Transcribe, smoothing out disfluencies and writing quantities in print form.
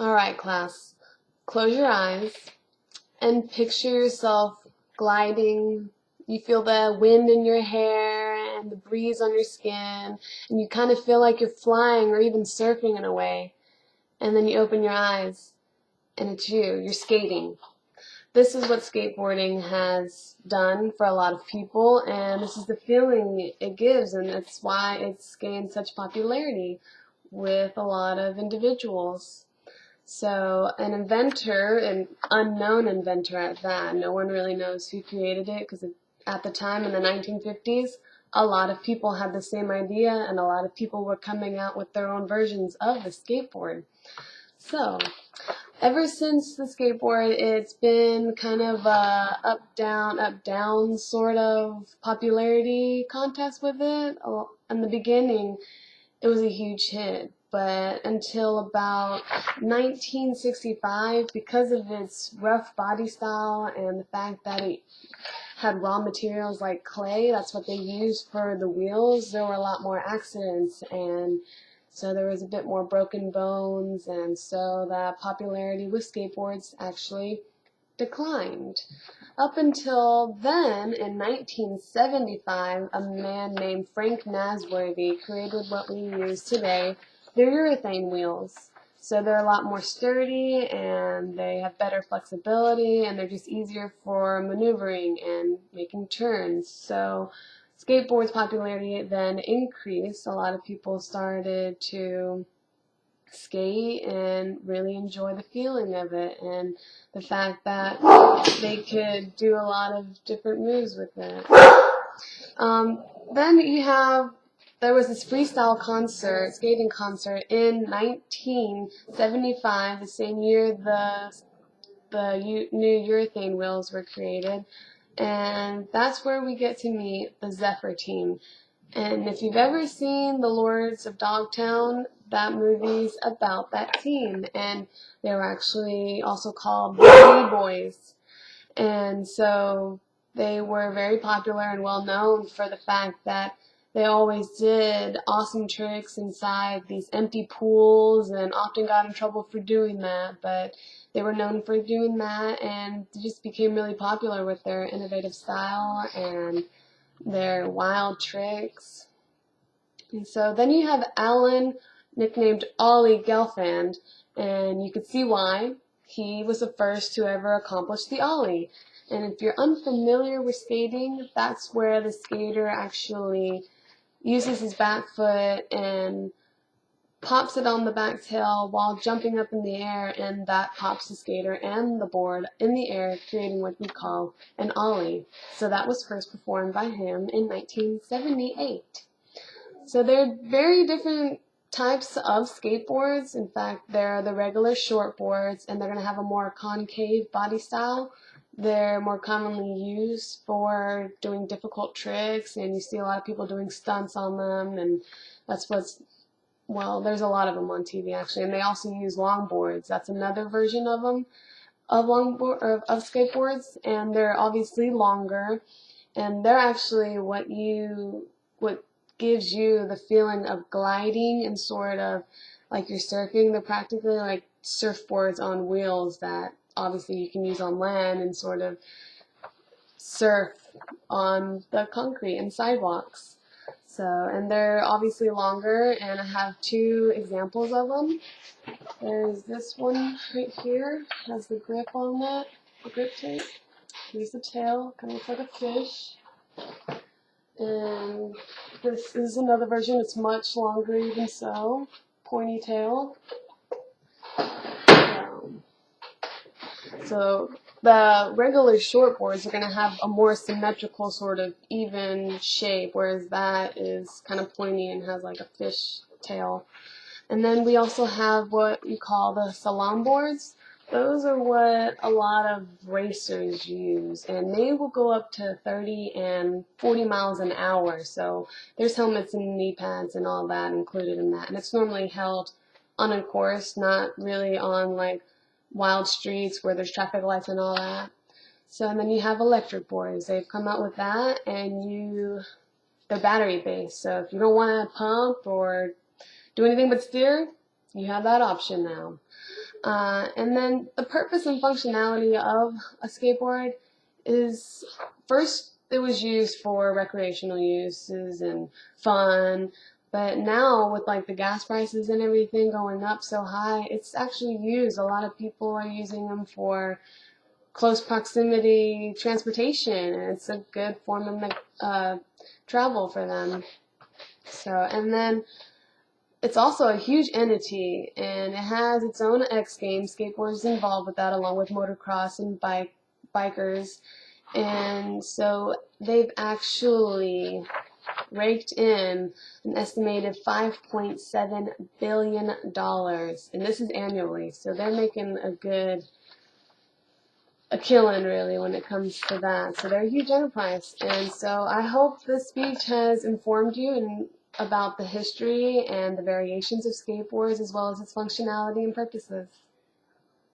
Alright, class, close your eyes and picture yourself gliding. You feel the wind in your hair and the breeze on your skin, and you kind of feel like you're flying or even surfing in a way. And then you open your eyes, and it's you. You're skating. This is what skateboarding has done for a lot of people, and this is the feeling it gives, and that's why it's gained such popularity with a lot of individuals. So an inventor, an unknown inventor at that, no one really knows who created it, because at the time in the 1950s, a lot of people had the same idea and a lot of people were coming out with their own versions of the skateboard. So ever since the skateboard, it's been kind of a up down sort of popularity contest with it. In the beginning, it was a huge hit, but until about 1965, because of its rough body style and the fact that it had raw materials like clay, that's what they used for the wheels, there were a lot more accidents, and so there was a bit more broken bones, and so the popularity with skateboards actually declined. Up until then, in 1975, a man named Frank Nasworthy created what we use today. They're urethane wheels. So they're a lot more sturdy, and they have better flexibility, and they're just easier for maneuvering and making turns. So skateboards' popularity then increased. A lot of people started to skate and really enjoy the feeling of it and the fact that they could do a lot of different moves with it. Then there was this freestyle concert, skating concert in 1975, the same year the new urethane wheels were created, and that's where we get to meet the Zephyr team. And if you've ever seen The Lords of Dogtown, that movie's about that team, and they were actually also called the B-Boys. And so they were very popular and well known for the fact that they always did awesome tricks inside these empty pools and often got in trouble for doing that, but they were known for doing that and just became really popular with their innovative style and their wild tricks. And so then you have Alan, nicknamed Ollie Gelfand, and you could see why. He was the first to ever accomplish the Ollie. And if you're unfamiliar with skating, that's where the skater actually uses his back foot and pops it on the back tail while jumping up in the air, and that pops the skater and the board in the air, creating what we call an Ollie. So that was first performed by him in 1978. So they're very different types of skateboards. In fact, they're the regular shortboards, and they're going to have a more concave body style. They're more commonly used for doing difficult tricks, and you see a lot of people doing stunts on them, and that's well, there's a lot of them on TV actually, and they also use longboards. That's another version of them, of skateboards, and they're obviously longer, and they're actually what gives you the feeling of gliding and sort of like you're surfing. They're practically like surfboards on wheels that obviously you can use on land and sort of surf on the concrete and sidewalks. So, and they're obviously longer, and I have two examples of them. There's this one right here, has the grip on it, the grip tape. Here's the tail, kind of looks like a fish. And this is another version, it's much longer even so, pointy tail. So the regular shortboards are going to have a more symmetrical sort of even shape, whereas that is kind of pointy and has like a fish tail. And then we also have what we call the slalom boards. Those are what a lot of racers use, and they will go up to 30 and 40 miles an hour. So there's helmets and knee pads and all that included in that. And it's normally held on a course, not really on like wild streets where there's traffic lights and all that. So, and then you have electric boards. They've come out with that, and they're battery based. So if you don't want to pump or do anything but steer, you have that option now. And then the purpose and functionality of a skateboard is, first it was used for recreational uses and fun, but now with like the gas prices and everything going up so high, it's actually used. A lot of people are using them for close proximity transportation, and it's a good form of travel for them. So, and then it's also a huge entity, and it has its own X Games. Skateboards is involved with that, along with motocross and bikers. And so they've actually raked in an estimated $5.7 billion, and this is annually. So they're making a killing, really, when it comes to that. So they're a huge enterprise. And so I hope this speech has informed you about the history and the variations of skateboards, as well as its functionality and purposes.